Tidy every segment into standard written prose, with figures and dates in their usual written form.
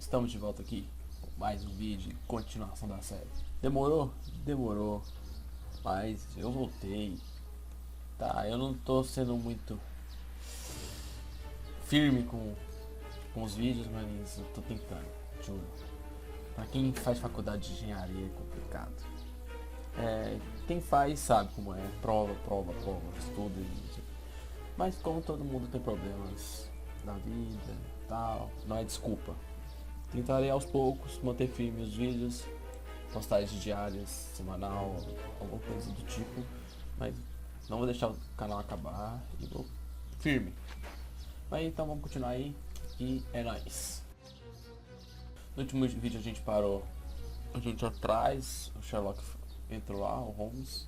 Estamos de volta aqui com mais um vídeo de continuação da série. Demorou? Demorou. Mas eu voltei. Tá, eu não tô sendo muito firme com os vídeos, mas eu tô tentando, juro. Pra quem faz faculdade de engenharia é complicado. Quem faz sabe como é. Prova, estuda. Mas como todo mundo tem problemas na vida e tal, não é desculpa. Tentarei aos poucos manter firme os vídeos, postagens diárias, semanal, alguma coisa do tipo, mas não vou deixar o canal acabar e vou firme. Mas então vamos continuar aí e é nóis. No último vídeo a gente parou, a gente atrás, o Sherlock entrou lá, o Holmes,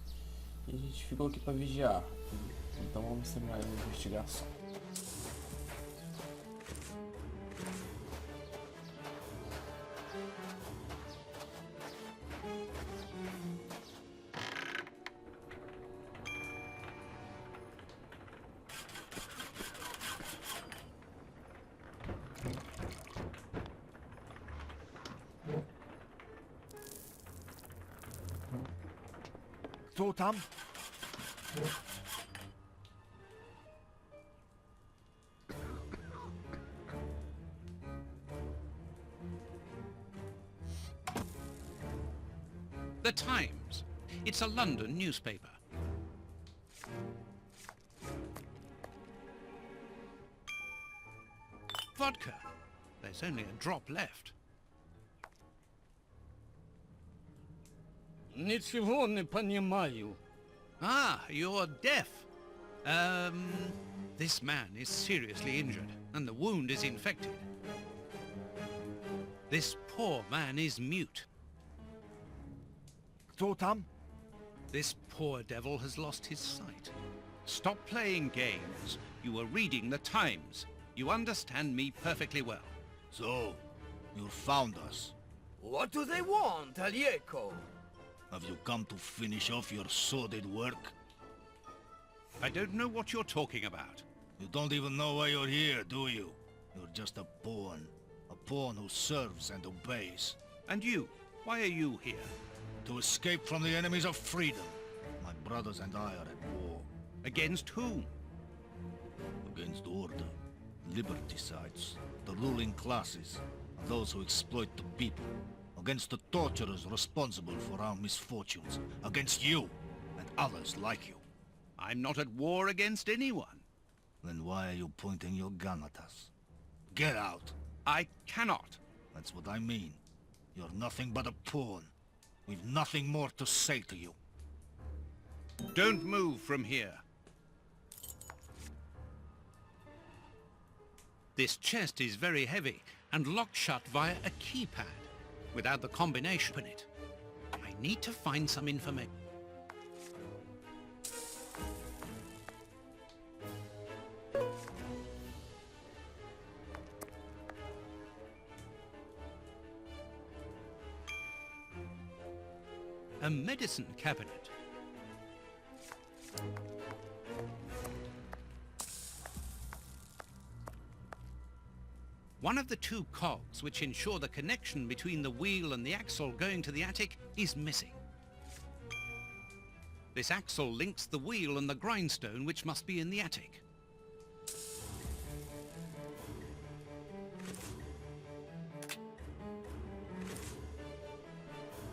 e a gente ficou aqui para vigiar. Então vamos ser mais uma investigação. Co tam? The Times. It's a London newspaper. Vodka. There's only a drop left. Ничего не понимаю. Ah, you're deaf. This man is seriously injured, and the wound is infected. This poor man is mute. Co tam? This poor devil has lost his sight. Stop playing games. You are reading the Times. You understand me perfectly well. So, you found us. What do they want, Alieko? Have you come to finish off your sordid work? I don't know what you're talking about. You don't even know why you're here, do you? You're just a pawn. A pawn who serves and obeys. And you? Why are you here? To escape from the enemies of freedom. My brothers and I are at war. Against whom? Against order, liberticides, the ruling classes, and those who exploit the people. Against the torturers responsible for our misfortunes. Against you and others like you. I'm not at war against anyone. Then why are you pointing your gun at us? Get out! I cannot. That's what I mean. You're nothing but a pawn. We've nothing more to say to you. Don't move from here. This chest is very heavy and locked shut via a keypad. Without the combination in it. I need to find some information. A medicine cabinet. One of the two cogs which ensure the connection between the wheel and the axle going to the attic is missing. This axle links the wheel and the grindstone which must be in the attic.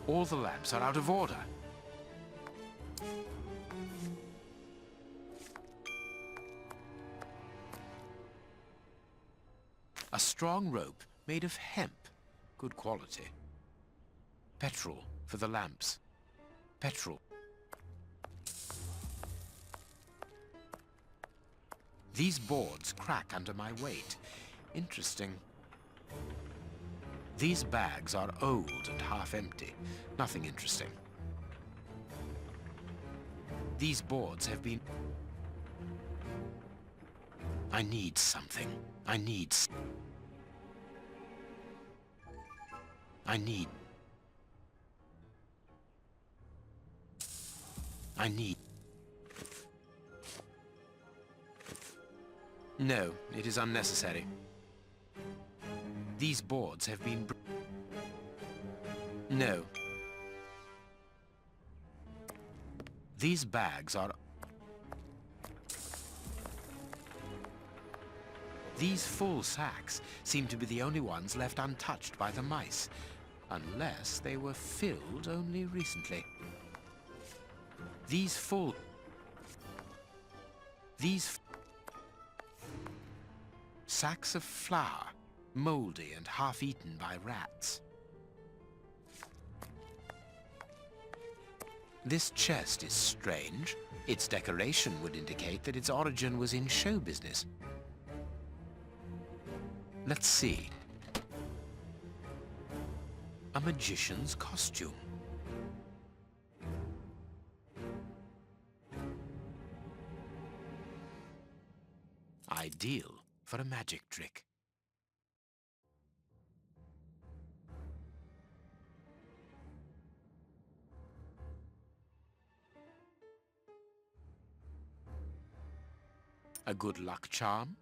All the lamps are out of order. A strong rope made of hemp. Good quality. Petrol for the lamps. Petrol. These boards crack under my weight. Interesting. These bags are old and half empty. Nothing interesting. These boards have been... I need something. I need... No, it is unnecessary. These boards have been... No. These bags are... These full sacks seem to be the only ones left untouched by the mice, unless they were filled only recently. These sacks of flour, moldy and half-eaten by rats. This chest is strange. Its decoration would indicate that its origin was in show business. Let's see. A magician's costume. Ideal for a magic trick. A good luck charm?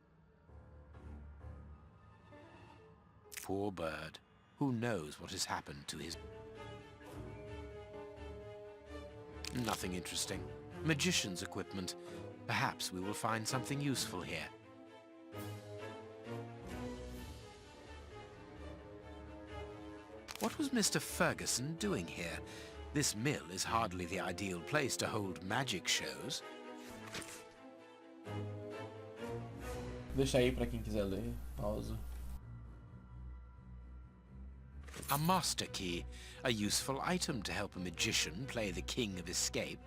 Poor bird. Who knows what has happened to his... Nothing interesting. Magician's equipment. Perhaps we will find something useful here. What was Mr. Ferguson doing here? This mill is hardly the ideal place to hold magic shows. Deixa aí pra quem quiser ler. Pausa. A master key, a useful item to help a magician play the king of escape.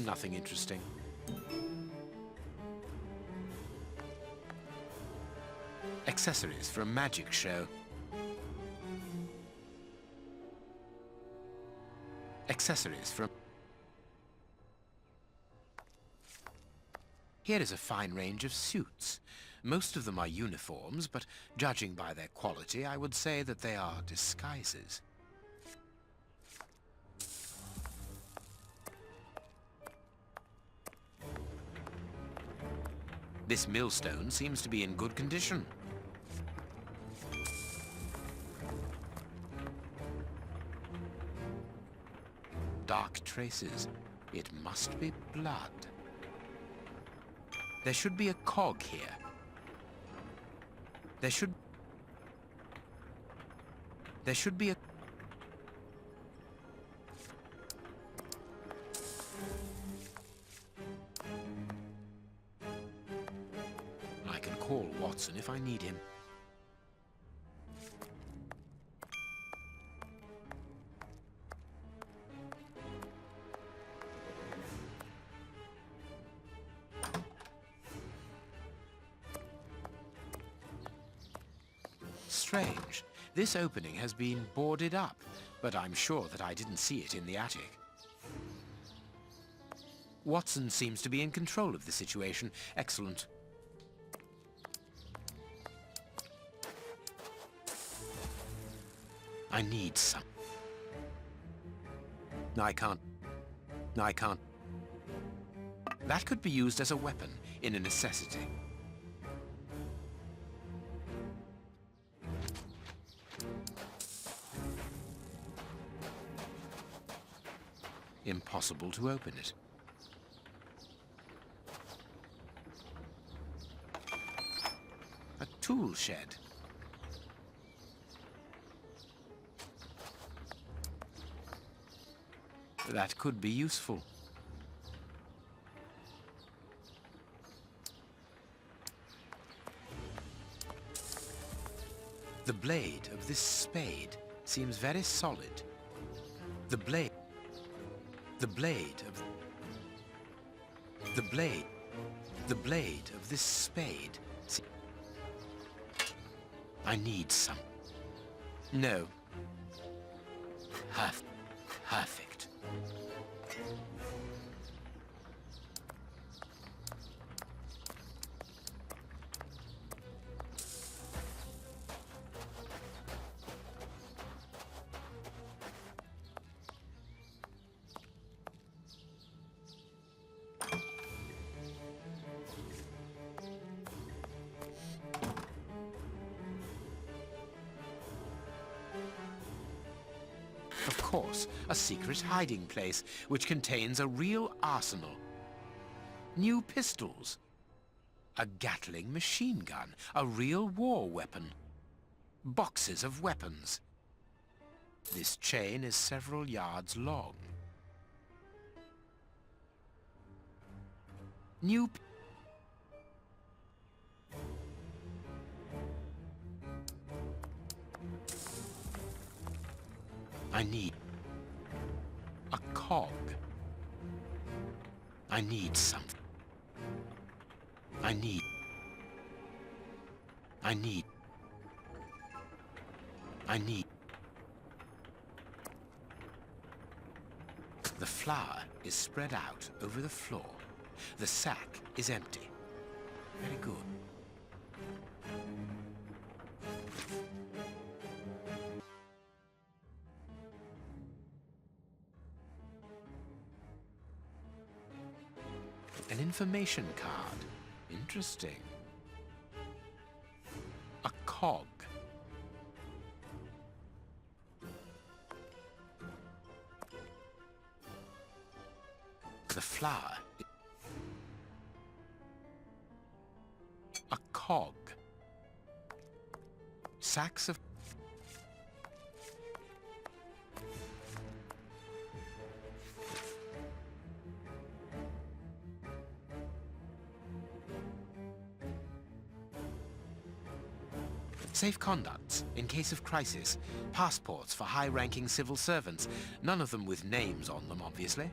Nothing interesting. Accessories for a magic show. Accessories for... Here is a fine range of suits. Most of them are uniforms, but judging by their quality, I would say that they are disguises. This millstone seems to be in good condition. Dark traces. It must be blood. There should be a cog here. There should be a... I can call Watson if I need him. Strange. This opening has been boarded up, but I'm sure that I didn't see it in the attic. Watson seems to be in control of the situation. Excellent. I need some. I can't. That could be used as a weapon in a necessity. Impossible to open it. A tool shed. That could be useful. The blade of this spade seems very solid. The blade of this spade. I need some. No. Perfect. course, a secret hiding place which contains a real arsenal. New pistols. A Gatling machine gun, a real war weapon. Boxes of weapons. This chain is several yards long. New... I need a cog. I need something. I need The flour is spread out over the floor. The sack is empty. Very good. An information card. Interesting. A cog. The flour. A cog. Sacks of... Safe conducts, in case of crisis. Passports for high-ranking civil servants. None of them with names on them, obviously.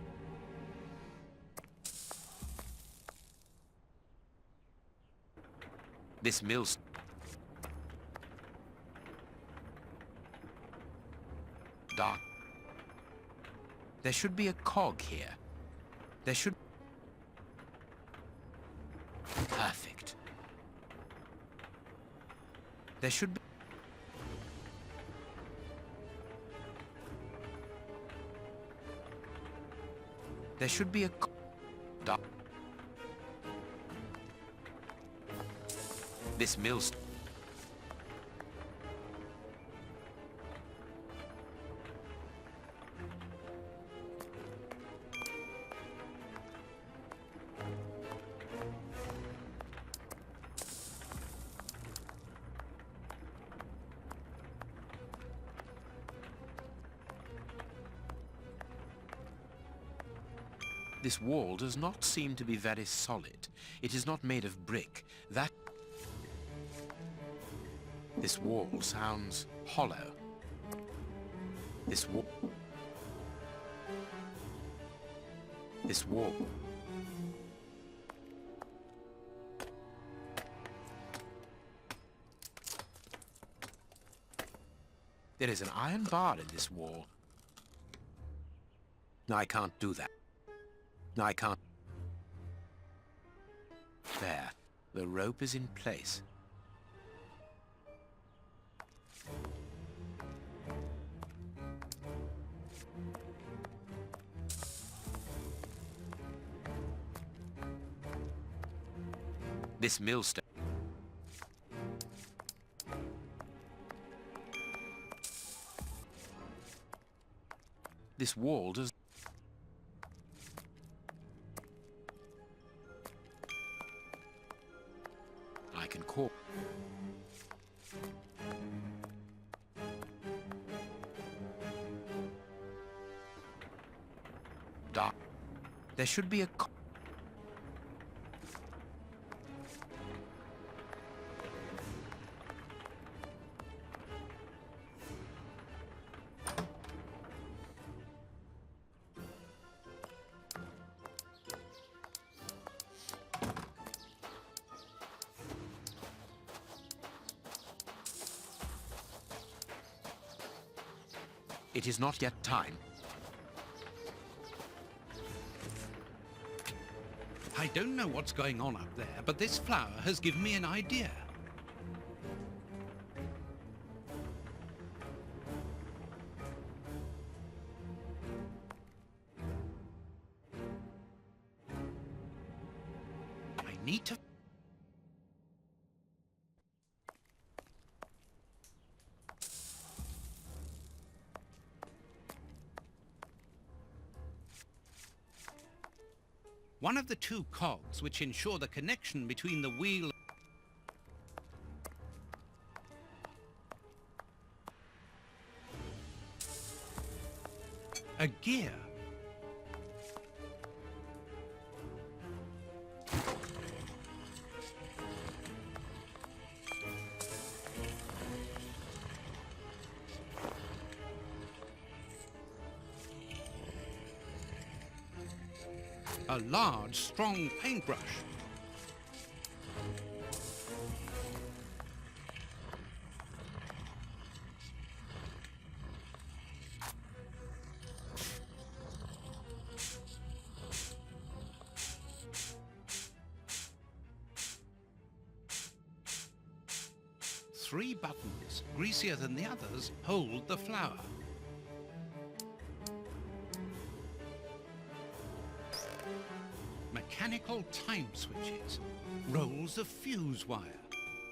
This mill's... dark. There should be a cog here. There should... Perfect. There should be... There should be a... dark. This mill's... This wall does not seem to be very solid. It is not made of brick. That... This wall sounds hollow. This wall... This wall... There is an iron bar in this wall. No, I can't do that. No, I can't. There. The rope is in place. This millstone. This wall does... I can call... Dark. There should be a... It is not yet time. I don't know what's going on up there, but this flower has given me an idea. I need to... One of the two cogs which ensure the connection between the wheel... A gear. A large, strong paintbrush. Three buttons, greasier than the others, hold the flour. Mechanical time switches, rolls of fuse wire.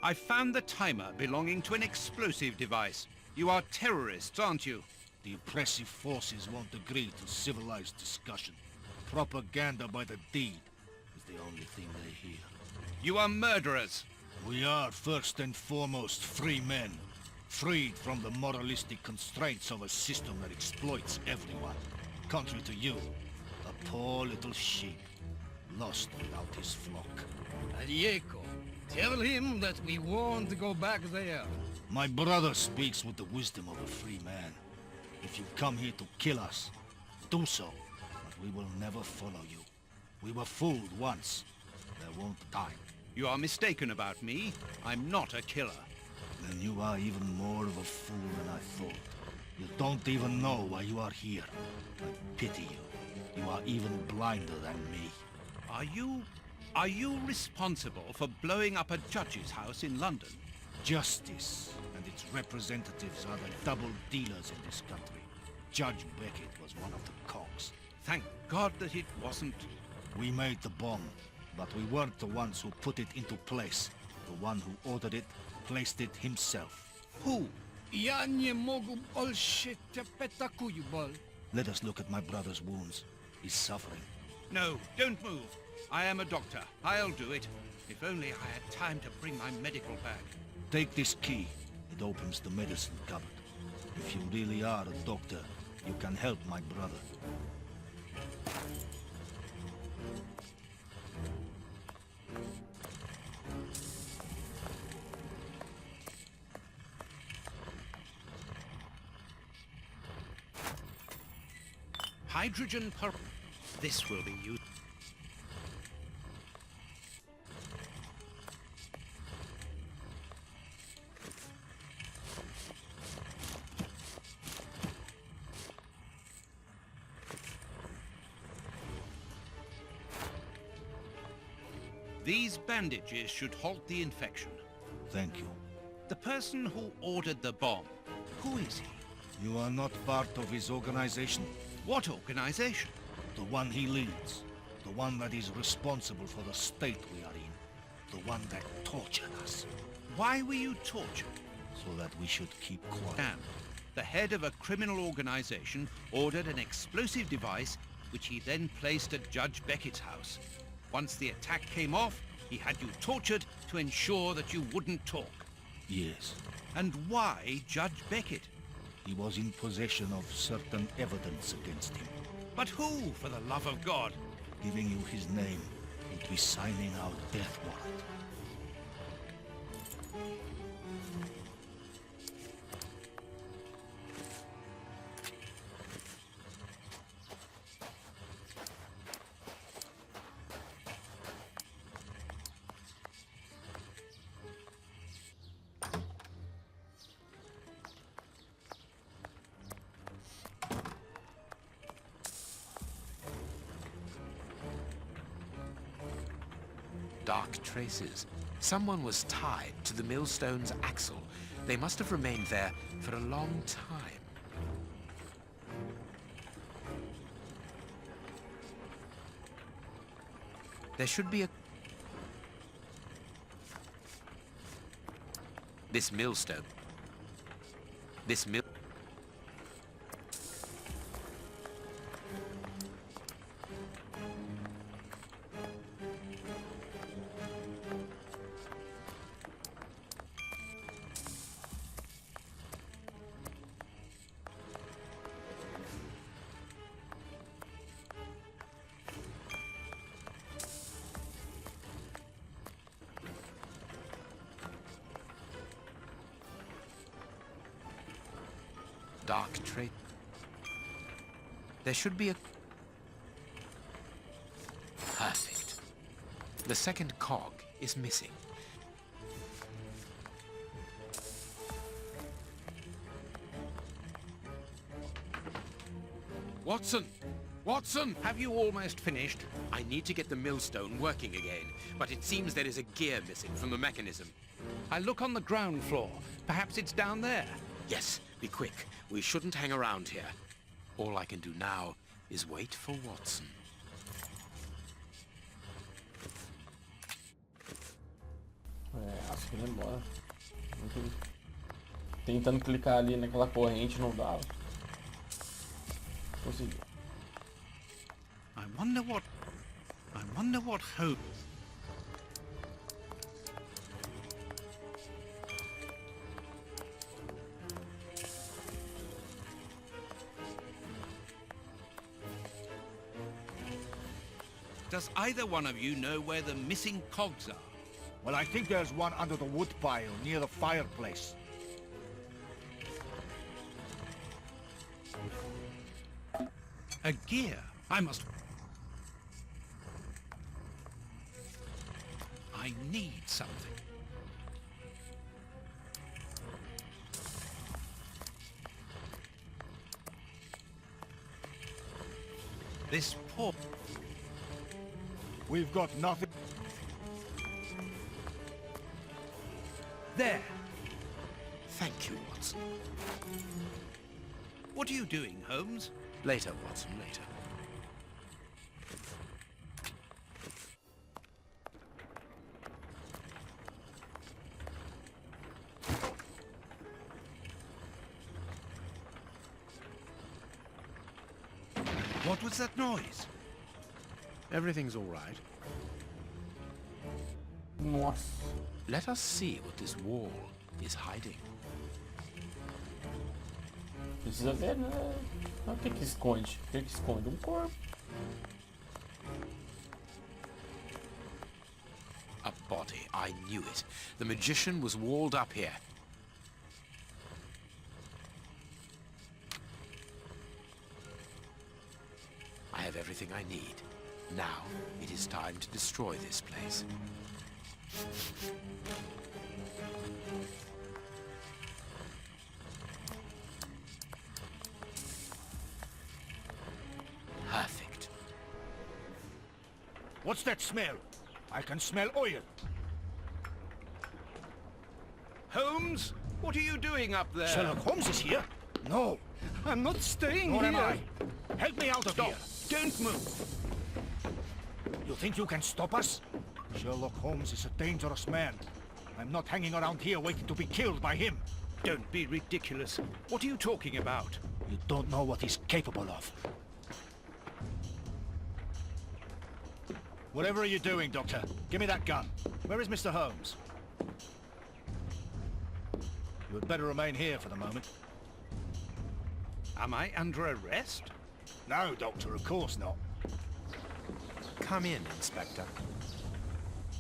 I found the timer belonging to an explosive device. You are terrorists, aren't you? The oppressive forces won't agree to civilized discussion. Propaganda by the deed is the only thing they hear. You are murderers. We are first and foremost free men, freed from the moralistic constraints of a system that exploits everyone. Contrary to you, a poor little sheep, lost without his flock. Alieko, tell him that we won't go back there. My brother speaks with the wisdom of a free man. If you come here to kill us, do so, but we will never follow you. We were fooled once. There won't time. You are mistaken about me. I'm not a killer. Then you are even more of a fool than I thought. You don't even know why you are here. I pity you. You are even blinder than me. Are you responsible for blowing up a judge's house in London? Justice and its representatives are the double dealers in this country. Judge Beckett was one of the cogs. Thank God that it wasn't. We made the bomb, but we weren't the ones who put it into place. The one who ordered it placed it himself. Who? Ja nie mogę bolszyć petakuju bol. Let us look at my brother's wounds. He's suffering. No, don't move. I am a doctor. I'll do it. If only I had time to bring my medical bag. Take this key. It opens the medicine cupboard. If you really are a doctor, you can help my brother. Hydrogen per... This will be used. These bandages should halt the infection. Thank you. The person who ordered the bomb, who is he? You are not part of his organization. What organization? The one he leads. The one that is responsible for the state we are in. The one that tortured us. Why were you tortured? So that we should keep quiet. And the head of a criminal organization ordered an explosive device which he then placed at Judge Beckett's house. Once the attack came off, he had you tortured to ensure that you wouldn't talk. Yes. And why Judge Beckett? He was in possession of certain evidence against him. But who, for the love of God? Giving you his name would be signing our death warrant. Dark traces. Someone was tied to the millstone's axle. They must have remained there for a long time. There should be a... This millstone. This mill... dark trade. There should be a... Perfect. The second cog is missing. Watson! Watson! Have you almost finished? I need to get the millstone working again, but it seems there is a gear missing from the mechanism. I'll look on the ground floor. Perhaps it's down there. Yes, be quick. We shouldn't hang around here. All I can do now is wait for Watson. Acho que ele embora. Tentando clicar ali naquela corrente não dava. Consegui. I wonder what Holmes... Does either one of you know where the missing cogs are? Well, I think there's one under the wood pile near the fireplace. A gear? I need something. This poor... We've got nothing. There! Thank you, Watson. What are you doing, Holmes? Later, Watson, later. What was that noise? Everything's all right. Nossa. Let us see what this wall is hiding. Precisa ver, né? O que que esconde? O que que esconde? Corpo. A body. I knew it. The magician was walled up here. I have everything I need. Now, it is time to destroy this place. Perfect. What's that smell? I can smell oil. Holmes? What are you doing up there? Sherlock Holmes is here? No. I'm not staying Nor here. am I. Help me out of here. Don't move. You think you can stop us? Sherlock Holmes is a dangerous man. I'm not hanging around here waiting to be killed by him. Don't be ridiculous. What are you talking about? You don't know what he's capable of. Whatever are you doing, Doctor? Give me that gun. Where is Mr. Holmes? You had better remain here for the moment. Am I under arrest? No, Doctor, of course not. Come in, Inspector.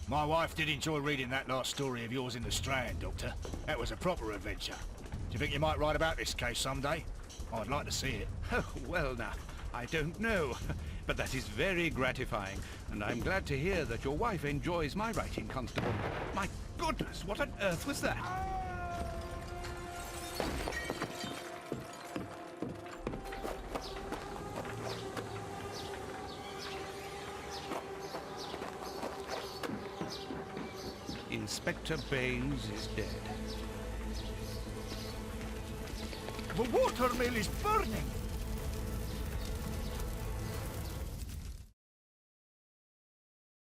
My wife did enjoy reading that last story of yours in the Strand, Doctor. That was a proper adventure. Do you think you might write about this case someday? I'd like to see it. Oh, well now, I don't know. But that is very gratifying, and I'm glad to hear that your wife enjoys my writing, Constable. My goodness, what on earth was that? Inspector Baines is dead. The watermill is burning!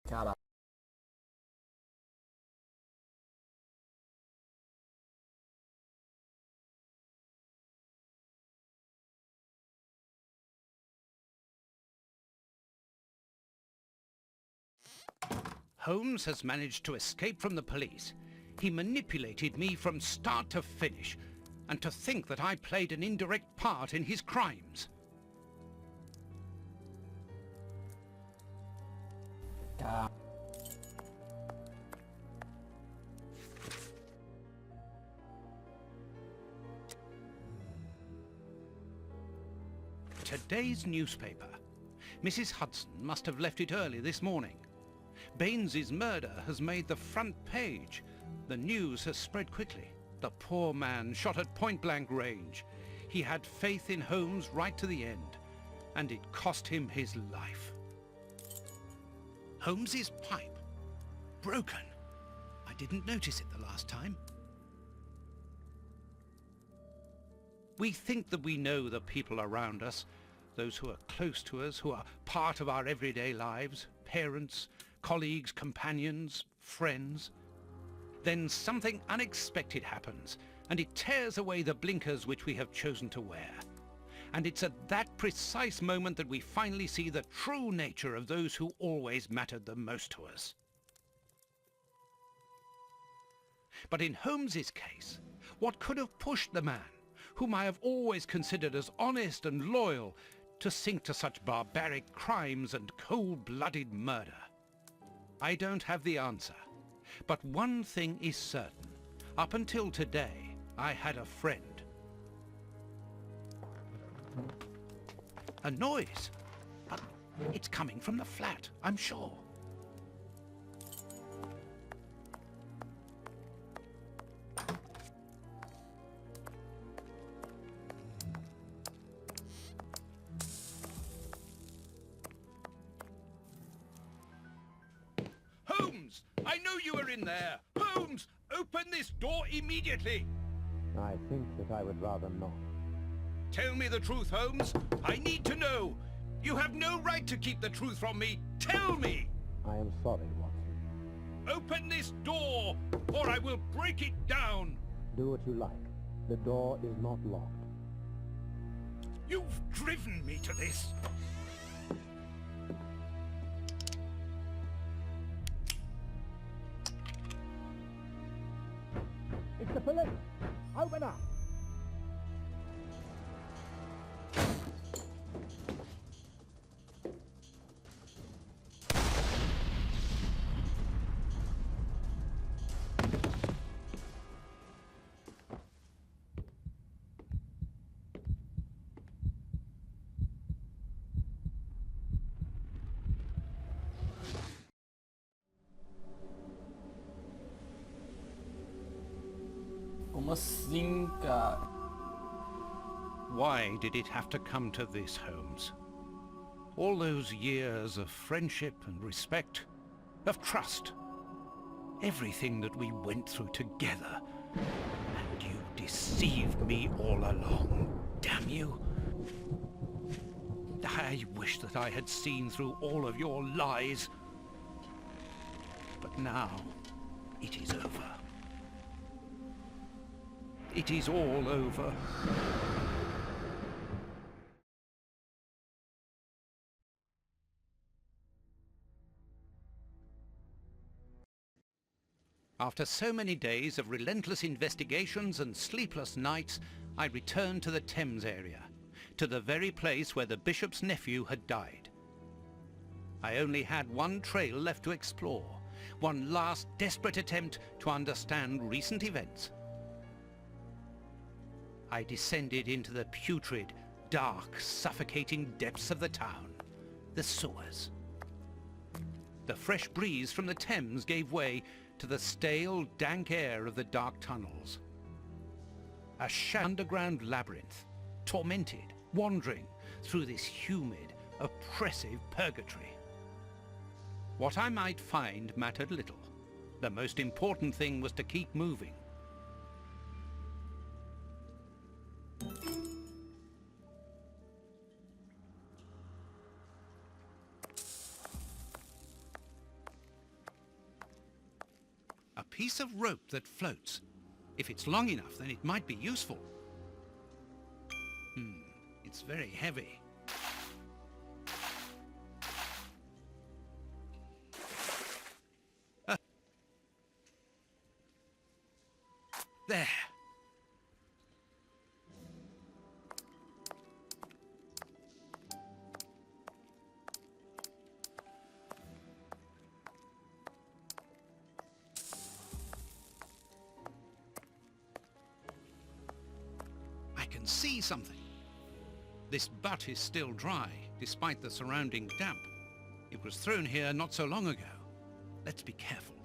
Caralho. Holmes has managed to escape from the police. He manipulated me from start to finish, and to think that I played an indirect part in his crimes. Caralho. Today's newspaper. Mrs. Hudson must have left it early this morning. Baines's murder has made the front page. The news has spread quickly. The poor man shot at point-blank range. He had faith in Holmes right to the end, and it cost him his life. Holmes's pipe? Broken? I didn't notice it the last time. We think that we know the people around us, those who are close to us, who are part of our everyday lives, parents, colleagues, companions, friends. Then something unexpected happens, and it tears away the blinkers which we have chosen to wear. And it's at that precise moment that we finally see the true nature of those who always mattered the most to us. But in Holmes's case, what could have pushed the man, whom I have always considered as honest and loyal, to sink to such barbaric crimes and cold-blooded murder? I don't have the answer, but one thing is certain. Up until today, I had a friend. A noise, but it's coming from the flat, I'm sure. Holmes! I know you are in there! Holmes! Open this door immediately! I think that I would rather not. Tell me the truth, Holmes. I need to know. You have no right to keep the truth from me. Tell me! I am sorry, Watson. Open this door, or I will break it down! Do what you like. The door is not locked. You've driven me to this. It's the police! Open up! Como assim, cara? Why did it have to come to this, Holmes? All those years of friendship and respect, of trust. Everything that we went through together. And you deceived me all along. Damn you. I wish that I had seen through all of your lies. But now, it is over. It is all over. After so many days of relentless investigations and sleepless nights, I returned to the Thames area, to the very place where the bishop's nephew had died. I only had one trail left to explore, one last desperate attempt to understand recent events. I descended into the putrid, dark, suffocating depths of the town, the sewers. The fresh breeze from the Thames gave way to the stale, dank air of the dark tunnels. A underground labyrinth, tormented, wandering through this humid, oppressive purgatory. What I might find mattered little. The most important thing was to keep moving. A piece of rope that floats. If it's long enough, then it might be useful. It's very heavy. There. I can see something. This butt is still dry, despite the surrounding damp. It was thrown here not so long ago. Let's be careful.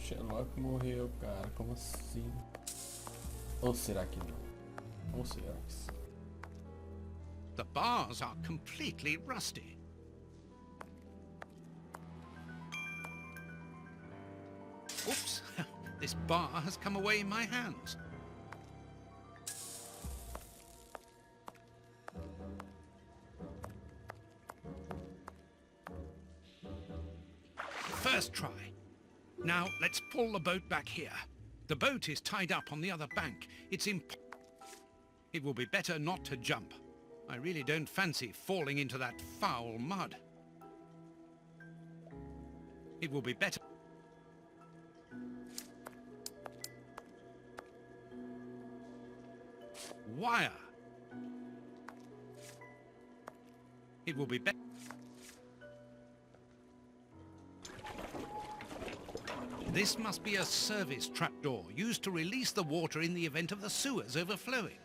Sherlock morreu, cara. Como assim? Ou será que não? Ou será que sim? The bars are completely rusty. Oops, this bar has come away in my hands. First try. Now let's pull the boat back here. The boat is tied up on the other bank. It will be better not to jump. I really don't fancy falling into that foul mud. It will be better. Wire. It will be better. This must be a service trapdoor used to release the water in the event of the sewers overflowing.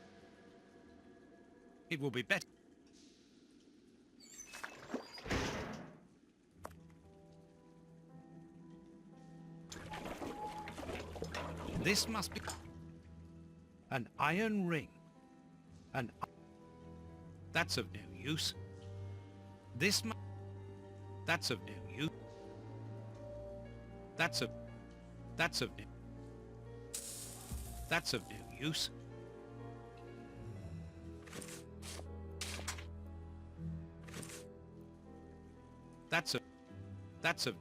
It will be better. This must be an iron ring. That's of no use. That's of no use. That's of no use. That's of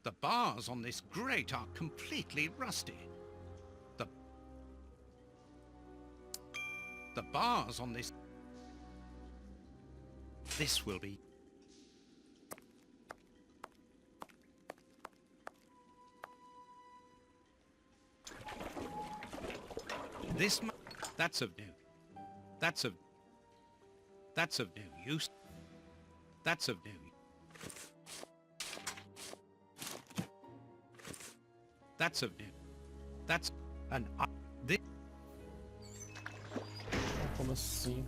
The bars on this grate are completely rusty. The bars on this... This will be... That's of no... That's of no use. That's of no use. That's of no... That's an... This... Como assim?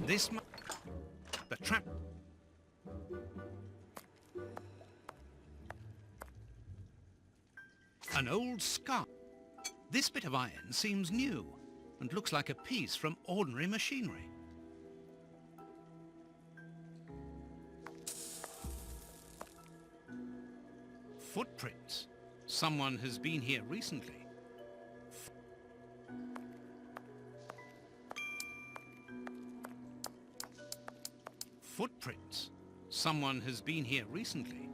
This the trap. An old scarf. This bit of iron seems new and looks like a piece from ordinary machinery. Footprints. Someone has been here recently. Footprints. Someone has been here recently.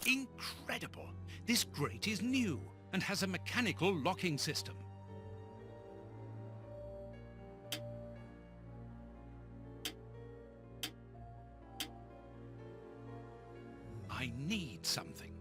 Incredible! This grate is new and has a mechanical locking system. I need something.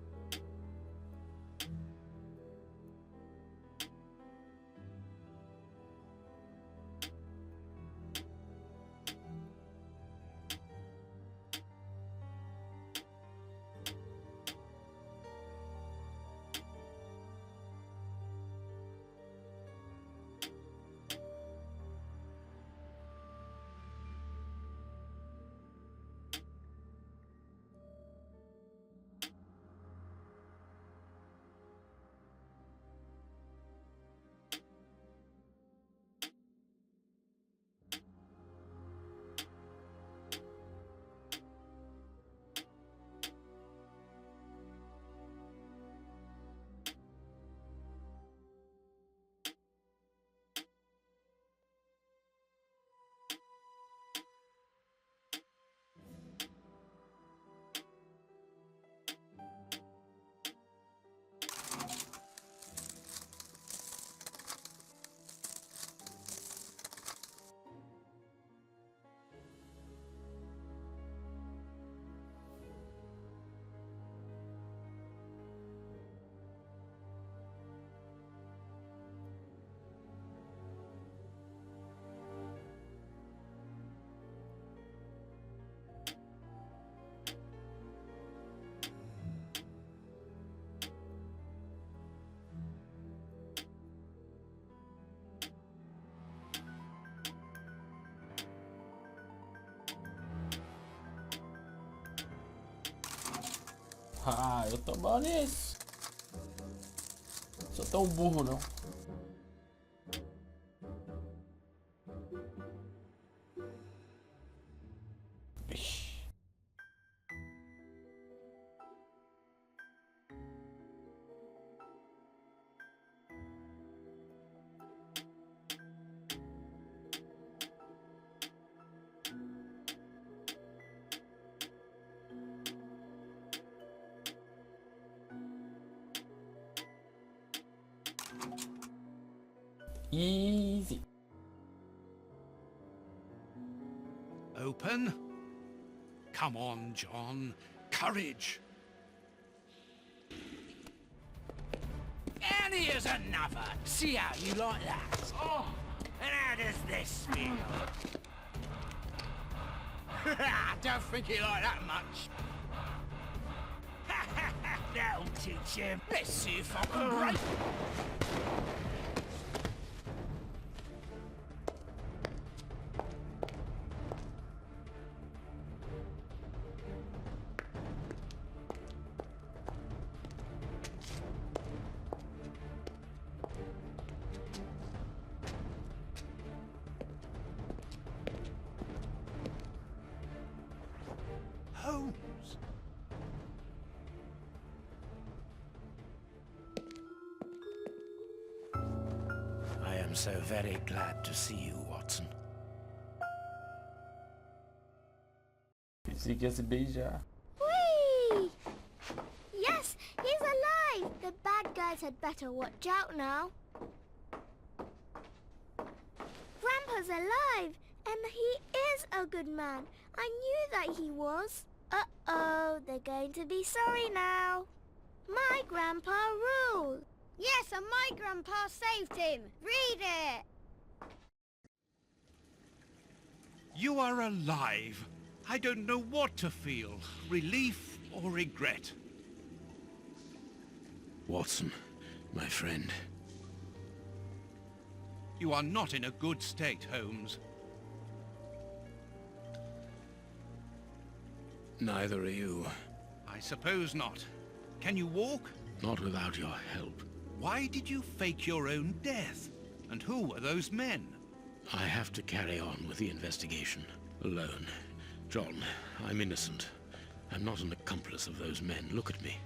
Ah, eu tô bom nisso. Sou tão burro, não. Ixi. Easy. Open. Come on, John. Courage. And here's another. See how you like that. Oh, and how does this feel? I don't think he like that much. That'll teach him. Let's see if I can break. Holmes. I am so very glad to see you, Watson. Pensei que ia se beijar. Whee! Yes, he's alive! The bad guys had better watch out now. Grandpa's alive, and he is a good man. I knew that he was. Uh-oh, they're going to be sorry now. My grandpa ruled. Yes, and my grandpa saved him. Read it. You are alive. I don't know what to feel. Relief or regret. Watson, my friend. You are not in a good state, Holmes. Neither are you. I suppose not. Can you walk? Not without your help. Why did you fake your own death? And who were those men? I have to carry on with the investigation. Alone. John, I'm innocent. I'm not an accomplice of those men. Look at me.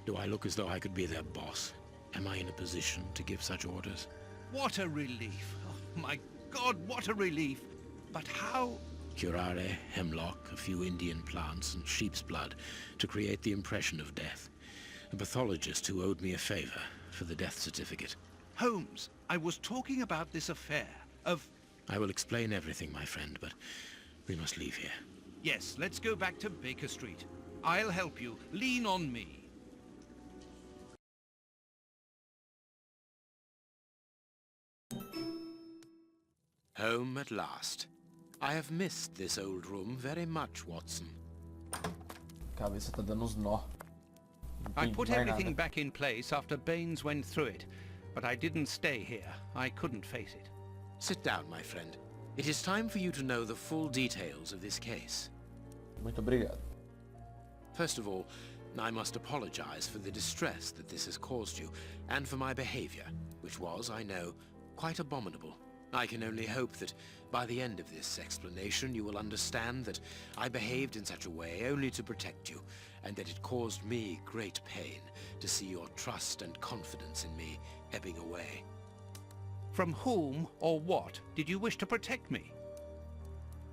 Do I look as though I could be their boss? Am I in a position to give such orders? What a relief. Oh, my God, what a relief. But how... Curare, hemlock, a few Indian plants, and sheep's blood to create the impression of death. A pathologist who owed me a favor for the death certificate. Holmes, I was talking about this affair of... I will explain everything, my friend, but we must leave here. Yes, let's go back to Baker Street. I'll help you. Lean on me. Home at last. I have missed this old room very much, Watson. Cabeça tá dando uns nó. Não I entendi put mais everything nada. back in place after Baines went through it, but I didn't stay here. I couldn't face it. Sit down, my friend. It is time for you to know the full details of this case. Muito obrigado. First of all, I must apologize for the distress that this has caused you, and for my behavior, which was, I know, quite abominable. I can only hope that by the end of this explanation you will understand that I behaved in such a way only to protect you, and that it caused me great pain to see your trust and confidence in me ebbing away. From whom or what did you wish to protect me?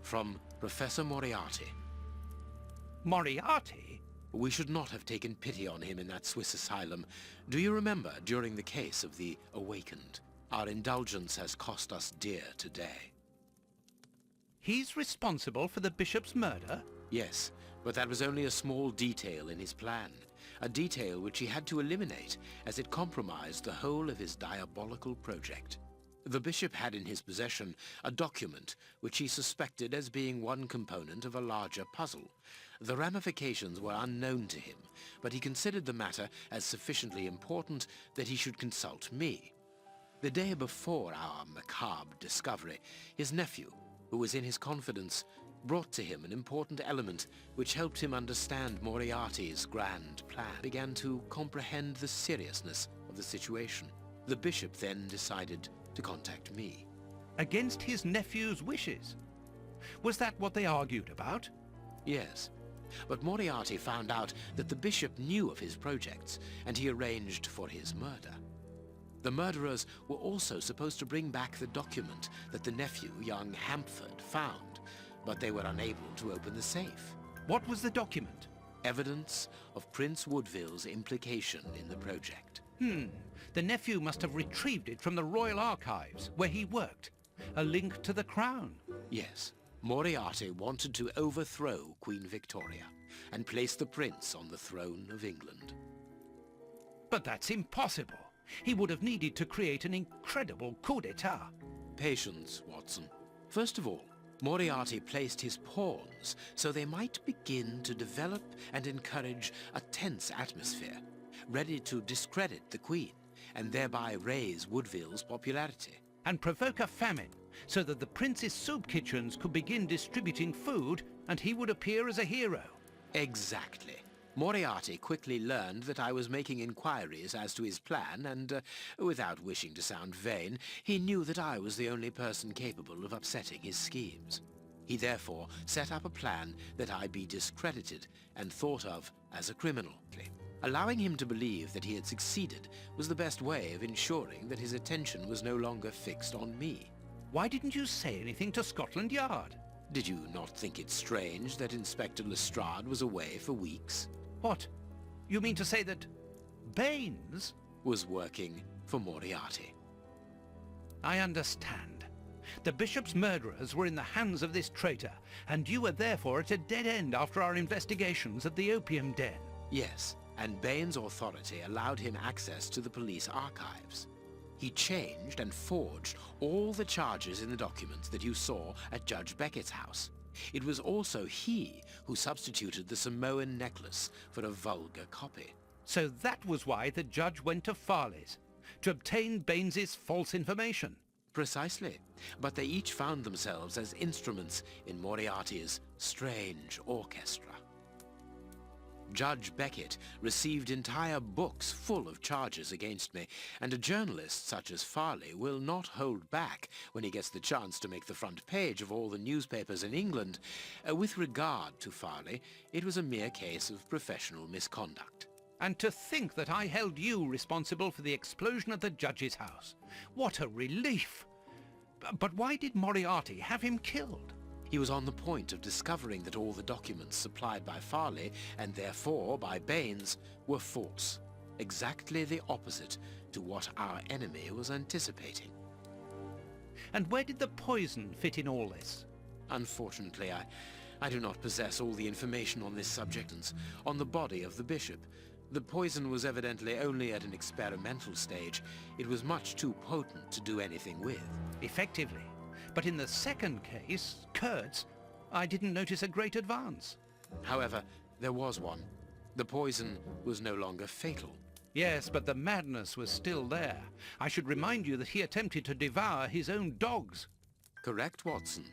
From Professor Moriarty. Moriarty? We should not have taken pity on him in that Swiss asylum. Do you remember during the case of the Awakened? Our indulgence has cost us dear today. He's responsible for the bishop's murder? Yes, but that was only a small detail in his plan. A detail which he had to eliminate, as it compromised the whole of his diabolical project. The bishop had in his possession a document which he suspected as being one component of a larger puzzle. The ramifications were unknown to him, but he considered the matter as sufficiently important that he should consult me. The day before our macabre discovery, his nephew, who was in his confidence, brought to him an important element which helped him understand Moriarty's grand plan, began to comprehend the seriousness of the situation. The bishop then decided to contact me. Against his nephew's wishes? Was that what they argued about? Yes, but Moriarty found out that the bishop knew of his projects, and he arranged for his murder. The murderers were also supposed to bring back the document that the nephew, young Hampford, found, but they were unable to open the safe. What was the document? Evidence of Prince Woodville's implication in the project. The nephew must have retrieved it from the Royal Archives, where he worked. A link to the crown. Yes, Moriarty wanted to overthrow Queen Victoria and place the prince on the throne of England. But that's impossible. He would have needed to create an incredible coup d'etat. Patience, Watson. First of all, Moriarty placed his pawns so they might begin to develop and encourage a tense atmosphere, ready to discredit the Queen and thereby raise Woodville's popularity. And provoke a famine, so that the prince's soup kitchens could begin distributing food and he would appear as a hero. Exactly. Moriarty quickly learned that I was making inquiries as to his plan and, without wishing to sound vain, he knew that I was the only person capable of upsetting his schemes. He therefore set up a plan that I be discredited and thought of as a criminal. Allowing him to believe that he had succeeded was the best way of ensuring that his attention was no longer fixed on me. Why didn't you say anything to Scotland Yard? Did you not think it strange that Inspector Lestrade was away for weeks? What? You mean to say that Baines was working for Moriarty? I understand. The bishop's murderers were in the hands of this traitor, and you were therefore at a dead end after our investigations at the opium den. Yes, and Baines' authority allowed him access to the police archives. He changed and forged all the charges in the documents that you saw at Judge Beckett's house. It was also he who substituted the Samoan necklace for a vulgar copy. So that was why the judge went to Farley's, to obtain Baines's false information. Precisely, but they each found themselves as instruments in Moriarty's strange orchestra. Judge Beckett received entire books full of charges against me, and a journalist such as Farley will not hold back when he gets the chance to make the front page of all the newspapers in England. With regard to Farley, it was a mere case of professional misconduct. And to think that I held you responsible for the explosion at the judge's house. What a relief! But why did Moriarty have him killed? He was on the point of discovering that all the documents supplied by Farley, and therefore by Baines, were false. Exactly the opposite to what our enemy was anticipating. And where did the poison fit in all this? Unfortunately, I do not possess all the information on this subject. On the body of the bishop, the poison was evidently only at an experimental stage. It was much too potent to do anything with. Effectively. But in the second case, Kurtz, I didn't notice a great advance. However, there was one. The poison was no longer fatal. Yes, but the madness was still there. I should remind you that he attempted to devour his own dogs. Correct, Watson.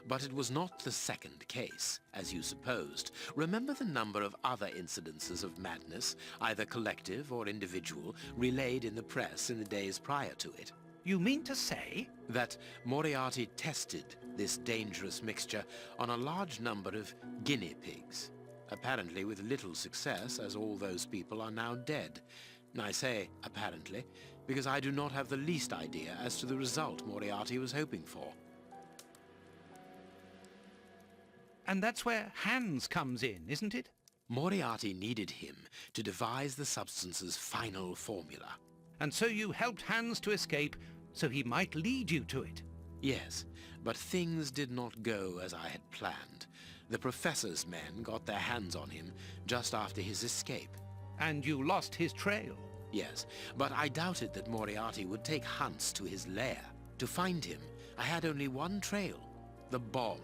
But it was not the second case, as you supposed. Remember the number of other incidences of madness, either collective or individual, relayed in the press in the days prior to it. You mean to say? That Moriarty tested this dangerous mixture on a large number of guinea pigs. Apparently with little success, as all those people are now dead. I say apparently, because I do not have the least idea as to the result Moriarty was hoping for. And that's where Hans comes in, isn't it? Moriarty needed him to devise the substance's final formula. And so you helped Hans to escape, so he might lead you to it. Yes, but things did not go as I had planned. The professor's men got their hands on him just after his escape. And you lost his trail. Yes, but I doubted that Moriarty would take Hans to his lair. To find him, I had only one trail, the bomb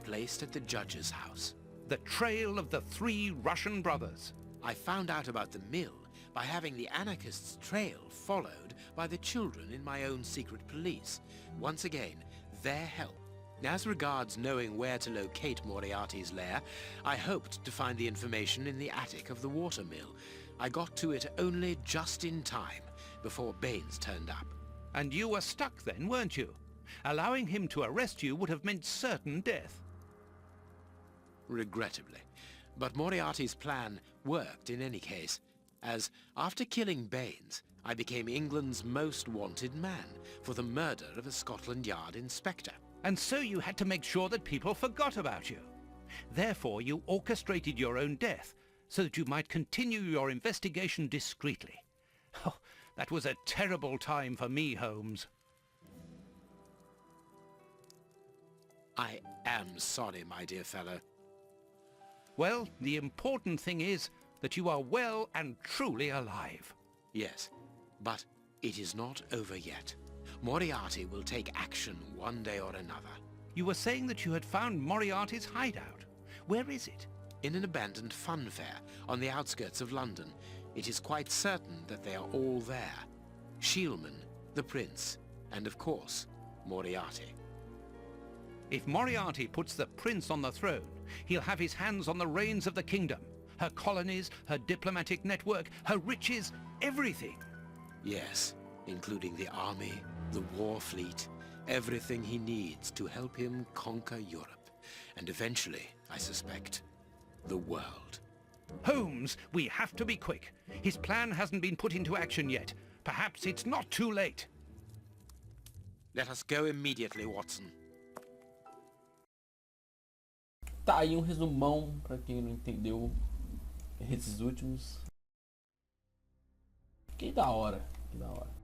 placed at the judge's house. The trail of the 3 Russian brothers. I found out about the mill by having the anarchists' trail followed by the children in my own secret police. Once again, their help As regards knowing where to locate Moriarty's lair, I hoped to find the information in the attic of the watermill. I got to it only just in time, before Baines turned up. And you were stuck then, weren't you? Allowing him to arrest you would have meant certain death. Regrettably. But Moriarty's plan worked in any case, as after killing Baines, I became England's most wanted man for the murder of a Scotland Yard inspector. And so you had to make sure that people forgot about you. Therefore, you orchestrated your own death, so that you might continue your investigation discreetly. Oh, that was a terrible time for me, Holmes. I am sorry, my dear fellow. Well, the important thing is that you are well and truly alive. Yes, but it is not over yet. Moriarty will take action one day or another. You were saying that you had found Moriarty's hideout. Where is it? In an abandoned fun fair on the outskirts of London. It is quite certain that they are all there. Shielman, the Prince, and of course, Moriarty. If Moriarty puts the Prince on the throne, he'll have his hands on the reins of the kingdom. Her colonies, her diplomatic network, her riches, everything. Yes, including the army, the war fleet, everything he needs to help him conquer Europe. And eventually, I suspect, the world. Holmes, we have to be quick. His plan hasn't been put into action yet. Perhaps it's not too late. Let us go immediately, Watson. Tá aí resumão pra quem não entendeu esses últimos. Que da hora, que da hora.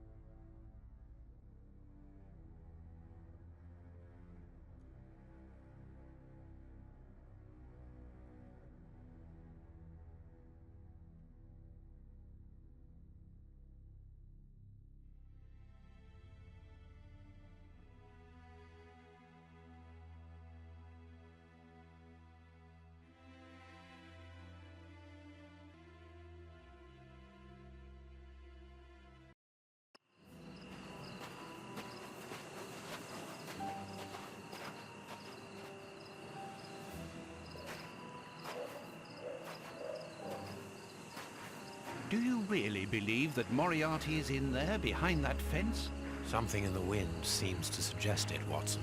Do you really believe that Moriarty is in there behind that fence? Something in the wind seems to suggest it, Watson.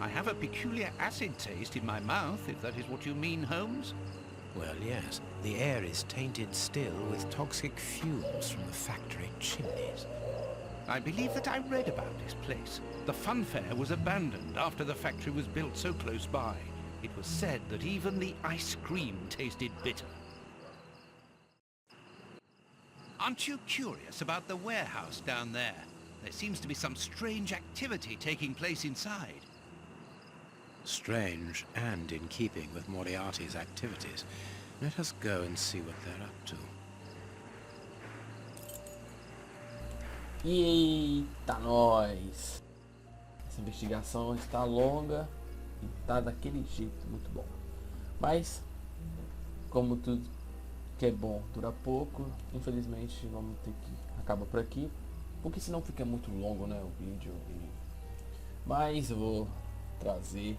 I have a peculiar acid taste in my mouth, if that is what you mean, Holmes. Well, yes. The air is tainted still with toxic fumes from the factory chimneys. I believe that I read about this place. The fun fair was abandoned after the factory was built so close by. It was said that even the ice cream tasted bitter. Aren't you curious about the warehouse down there? There seems to be some strange activity taking place inside. Strange and in keeping with Moriarty's activities. Let us go and see what they're up to. Eita, nós! Essa investigação está longa e tá daquele jeito, muito bom. Mas, como tudo que é bom dura pouco, infelizmente vamos ter que acabar por aqui, porque senão fica muito longo, né, o vídeo. Mas eu vou trazer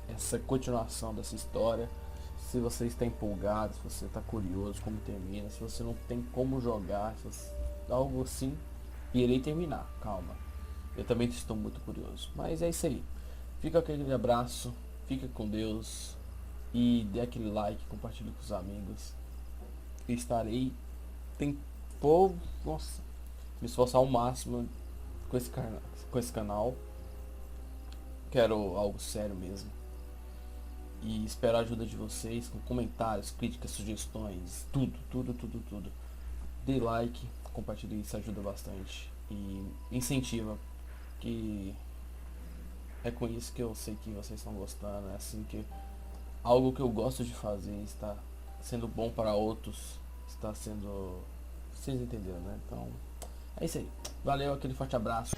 essa continuação dessa história. Se você está empolgado, se você está curioso como termina, se você não tem como jogar, se você... algo assim, irei terminar, calma. Eu também estou muito curioso. Mas é isso aí. Fica aquele abraço, fica com Deus e dê aquele like, compartilhe com os amigos. Estarei nossa, me esforçar ao máximo com esse canal. Quero algo sério mesmo. E espero a ajuda de vocês com comentários, críticas, sugestões, tudo. Dê like, compartilhe, isso ajuda bastante e incentiva, que é com isso que eu sei que vocês estão gostando. É assim que algo que eu gosto de fazer está sendo bom para outros, está sendo, vocês entenderam, né? Então é isso aí, valeu, aquele forte abraço.